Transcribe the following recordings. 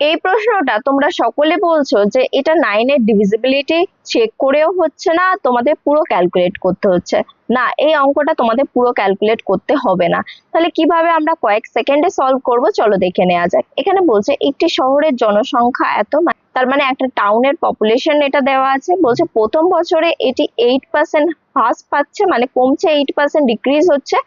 এই প্রশ্নটা তোমরা সকলে বলছো যে এটা 9 এর ডিভিজিবিলিটি চেক করেও হচ্ছে না, তোমাদের পুরো ক্যালকুলেট করতে হচ্ছে। না, এই অঙ্কটা তোমাদের পুরো ক্যালকুলেট করতে হবে না। তাহলে কিভাবে আমরা কয়েক সেকেন্ডে সলভ করব, চলো দেখে নেওয়া যাক। এখানে বলছে একটি শহরের জনসংখ্যা এত, তার মানে একটা টাউনের পপুলেশন এটা দেওয়া আছে। বলছে প্রথম বছরে এটি 8% হ্রাস পাচ্ছে, মানে কমছে, 8% ডিক্রিজ হচ্ছে,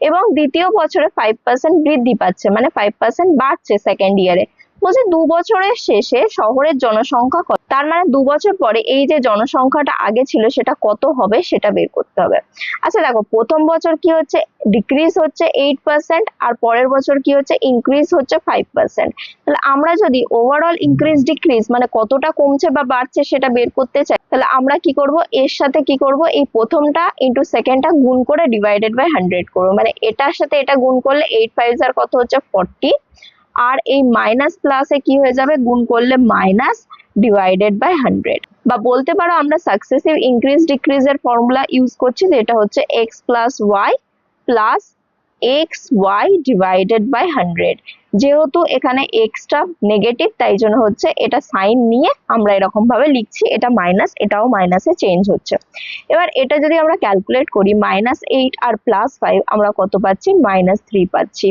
এবং দ্বিতীয় বছরে 5% বৃদ্ধি পাচ্ছে, মানে 5% বাড়ছে সেকেন্ড ইয়ারে। বলছে 2 বছরের শেষে শহরের জনসংখ্যা কত, তার মানে 2 বছর পরে এই যে জনসংখ্যাটা আগে ছিল সেটা কত হবে সেটা বের করতে হবে। আচ্ছা দেখো, প্রথম বছর কি হচ্ছে, ডিক্রিজ হচ্ছে 8%, আর পরের বছর কি হচ্ছে, ইনক্রিজ হচ্ছে 5%। তাহলে আমরা যদি ওভারঅল ইনক্রিজ ডিক্রিজ মানে কতটা কমছে বা বাড়ছে সেটা বের করতে চাই, তাহলে আমরা কি করব, এর সাথে কি করব, এই প্রথমটা ইনটু সেকেন্ডটা গুণ করে ডিভাইডেড বাই 100 করব। মানে এটার সাথে এটা গুণ করলে 8 5 আর কত হচ্ছে 40, আর এই মাইনাস প্লাসে কি হয়ে যাবে, গুণ করলে মাইনাস ডিভাইডেড বাই 100। বা বলতে পারো আমরা সাকসেসিভ ইনক্রিজ ডিক্রিজ এর ফর্মুলা ইউজ করছি, যেটা হচ্ছে x plus Y plus X Y divided by 100। যেহেতু এখানে এক্সটা নেগেটিভ, তাই জন্য হচ্ছে এটা সাইন নিয়ে আমরা এরকম ভাবে লিখছি, এটা মাইনাস, এটাও মাইনাসে চেঞ্জ হচ্ছে। এবার এটা যদি আমরা ক্যালকুলেট করি, -8 আর +5 আমরা কত পাচ্ছি, -3 পাচ্ছি।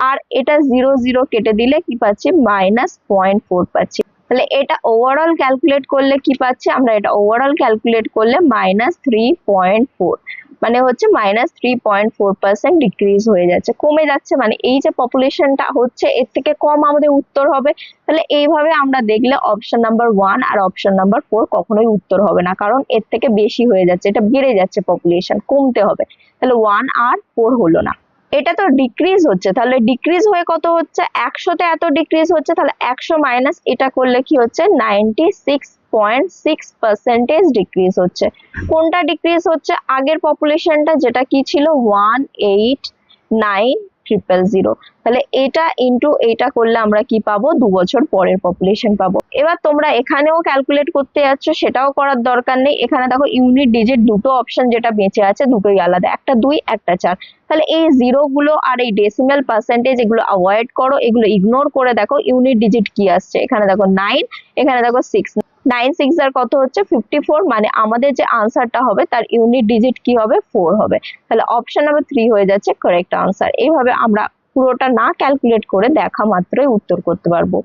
আর এটা 0 0 কেটে দিলে কি পাচ্ছি, -0.4 পাচ্ছি। তাহলে এটা ওভারঅল ক্যালকুলেট করলে কি পাচ্ছি আমরা, এটা ওভারঅল ক্যালকুলেট করলে -3.4, মানে হচ্ছে -3.4% ডিক্রিজ হয়ে যাচ্ছে, কমে যাচ্ছে। মানে এই যে পপুলেশনটা হচ্ছে এর থেকে কম আমাদের উত্তর হবে। তাহলে এইভাবে আমরা দেখলে অপশন নাম্বার 1 আর অপশন নাম্বার 4 কখনোই উত্তর হবে না, কারণ এর থেকে বেশি হয়ে যাচ্ছে, এটা বেড়ে যাচ্ছে, পপুলেশন কমতে হবে। তাহলে 1 আর 4 হলো না। এটা তো ডিক্রিজ হচ্ছে, তাহলে ডিক্রিজ হয়ে কত হচ্ছে, 100তে এত ডিক্রিজ হচ্ছে, তাহলে 100 মাইনাস এটা করলে কি হচ্ছে, 96.6% ডিক্রিজ হচ্ছে। কোনটা ডিক্রিজ হচ্ছে, আগের পপুলেশনটা যেটা কি ছিল 189,000। তাহলে এটা ইনটু এটা করলে আমরা কি পাবো, 2 বছর পরের পপুলেশন পাবো। এবার তোমরা এখানেও ক্যালকুলেট করতে যাচ্ছ, সেটাও করার দরকার নেই। এখানে দেখো ইউনিট ডিজিট দুটো অপশন যেটা বেঁচে আছে, দুটোই আলাদা, একটা 2 একটা 4। তাহলে এই জিরো গুলো আর এই ডেসিমাল পার্সেন্টেজ এগুলো অ্যাভয়েড করো, এগুলো ইগনোর করে দেখো ইউনিট ডিজিট কি আসছে। এখানে দেখো 9, এখানে দেখো 6, 9 6 আর কত হচ্ছে 54, মানে আমাদের যে আনসারটা হবে তার ইউনিট ডিজিট কি হবে, 4 হবে। তাহলে অপশন নাম্বার 3 হয়ে যাচ্ছে কারেক্ট আনসার। এইভাবে আমরা পুরোটা না ক্যালকুলেট করে দেখা মাত্রই উত্তর করতে পারবো।